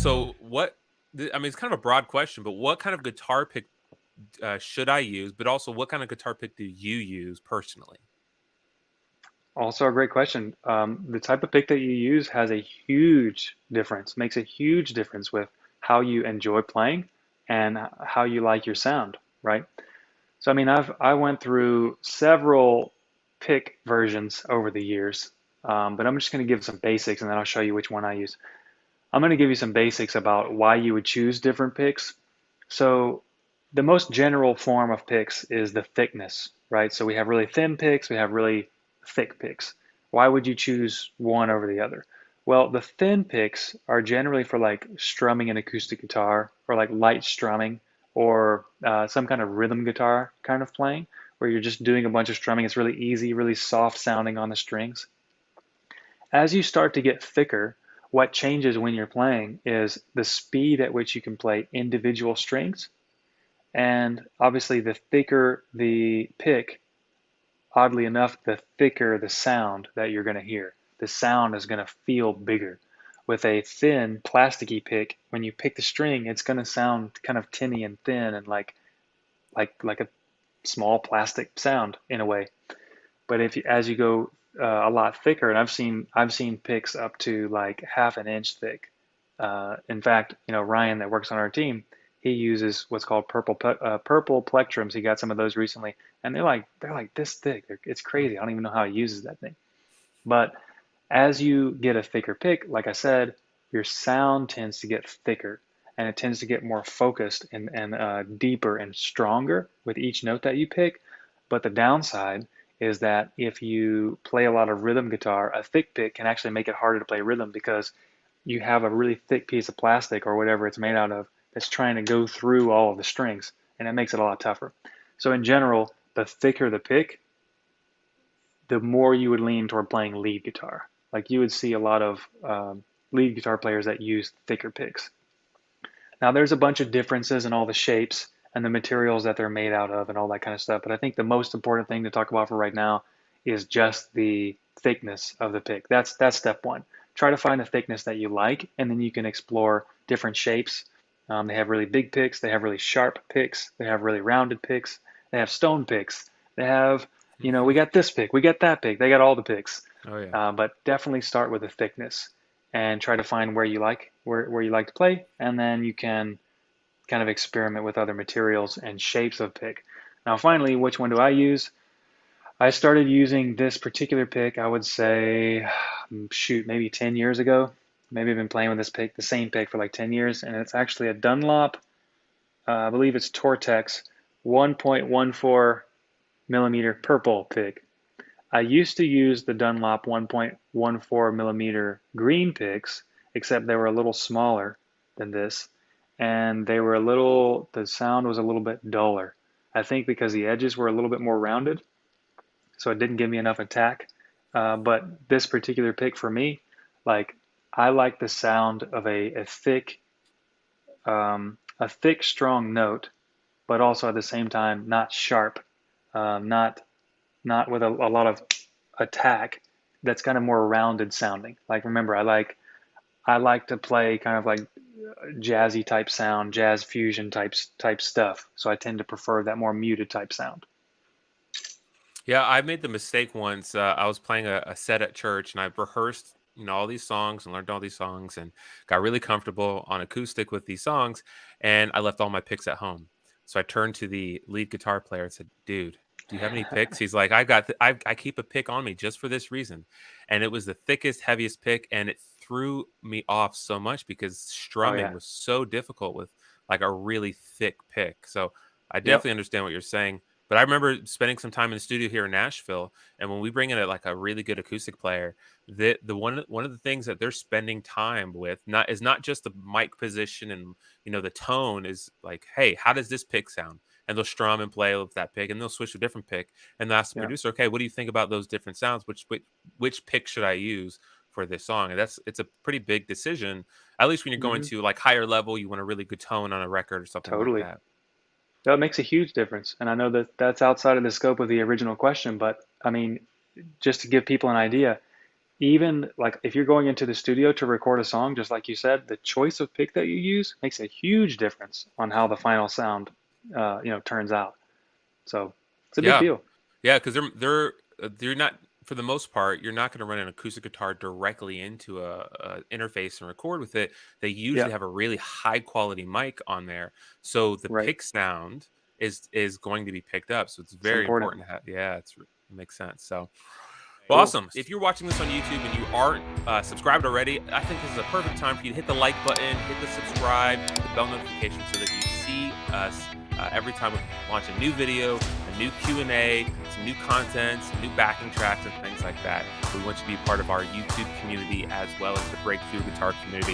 So I mean, it's kind of a broad question, but what kind of guitar pick should I use? But also, what kind of guitar pick do you use personally? Also, a great question. The type of pick that you use has a huge difference, makes a huge difference with how you enjoy playing and how you like your sound, right? So, I mean, I went through several pick versions over the years, but I'm just going to give some basics and then I'll show you which one I use. I'm going to give you some basics about why you would choose different picks. So, the most general form of picks is the thickness, right? So, we have really thin picks, we have really thick picks. Why would you choose one over the other? Well, the thin picks are generally for like strumming an acoustic guitar or like light strumming or some kind of rhythm guitar kind of playing where you're just doing a bunch of strumming. It's really easy, really soft sounding on the strings. As you start to get thicker, what changes when you're playing is the speed at which you can play individual strings. And obviously, the thicker the pick, oddly enough, the thicker the sound that you're going to hear. The sound is going to feel bigger. With a thin, plasticky pick, when you pick the string, it's going to sound kind of tinny and thin and like a small plastic sound in a way. But if you, as you go a lot thicker, and I've seen picks up to like half an inch thick. In fact, Ryan that works on our team, he uses what's called purple plectrums. He got some of those recently, and they're like this thick. It's crazy. I don't even know how he uses that thing. But as you get a thicker pick, like I said, your sound tends to get thicker, and it tends to get more focused and deeper and stronger with each note that you pick. But the downside is that if you play a lot of rhythm guitar, a thick pick can actually make it harder to play rhythm because you have a really thick piece of plastic or whatever it's made out of that's trying to go through all of the strings, and it makes it a lot tougher. So in general, the thicker the pick, the more you would lean toward playing lead guitar. Like you would see a lot of lead guitar players that use thicker picks. Now, there's a bunch of differences in all the shapes and the materials that they're made out of and all that kind of stuff. But I think the most important thing to talk about for right now is just the thickness of the pick. That's step one. Try to find a thickness that you like, and then you can explore different shapes. They have really big picks. They have really sharp picks. They have really rounded picks. They have stone picks. They have, we got this pick, we got that pick. They got all the picks. Oh yeah. But definitely start with the thickness and try to find where you like to play, and then you can kind of experiment with other materials and shapes of pick. Now, finally, which one do I use? I started using this particular pick, I would say, shoot, maybe 10 years ago. Maybe I've been playing with this pick, the same pick for like 10 years, and it's actually a Dunlop, I believe it's Tortex 1.14 millimeter purple pick. I used to use the Dunlop 1.14 millimeter green picks, except they were a little smaller than this, and the sound was a little bit duller. I think because the edges were a little bit more rounded, so it didn't give me enough attack. But this particular pick for me, like I like the sound of a thick, strong note, but also at the same time not sharp, not with a lot of attack. That's kind of more rounded sounding. Like remember, I like to play kind of like jazzy type sound, jazz fusion type stuff. So I tend to prefer that more muted type sound. Yeah, I made the mistake once. I was playing a set at church, and I rehearsed, all these songs and learned all these songs, and got really comfortable on acoustic with these songs. And I left all my picks at home. So I turned to the lead guitar player and said, "Dude, do you have any picks?" He's like, I keep a pick on me just for this reason." And it was the thickest, heaviest pick, and it threw me off so much because Oh strumming yeah. was so difficult with like a really thick pick. So I Yep. definitely understand what you're saying. But I remember spending some time in the studio here in Nashville, and when we bring in a really good acoustic player, the one of the things that they're spending time with not just the mic position and the tone is like, hey, how does this pick sound? And they'll strum and play with that pick, and they'll switch to a different pick, and they'll ask the Yeah. producer, okay, what do you think about those different sounds? Which pick should I use for this song? And it's a pretty big decision, at least when you're going Hmm. to like higher level, you want a really good tone on a record or something like Totally. that. That makes a huge difference. And I know that that's outside of the scope of the original question, but I mean, just to give people an idea, even like if you're going into the studio to record a song, just like you said, the choice of pick that you use makes a huge difference on how the final sound, turns out. So it's a big Yeah. deal. Yeah, because they're not, for the most part, you're not going to run an acoustic guitar directly into a interface and record with it. They Yeah, usually have a really high quality mic on there, so the right. pick sound is going to be picked up. So it's It's very important. important to have. Yeah, it makes sense. So well, Cool. awesome. If you're watching this on YouTube and you aren't subscribed already, I think this is a perfect time for you to hit the like button, hit the subscribe, the bell notification, so that you see us every time we launch a new video, a new Q&A, some new content, some new backing tracks, and things like that. We want you to be part of our YouTube community as well as the Breakthrough Guitar community.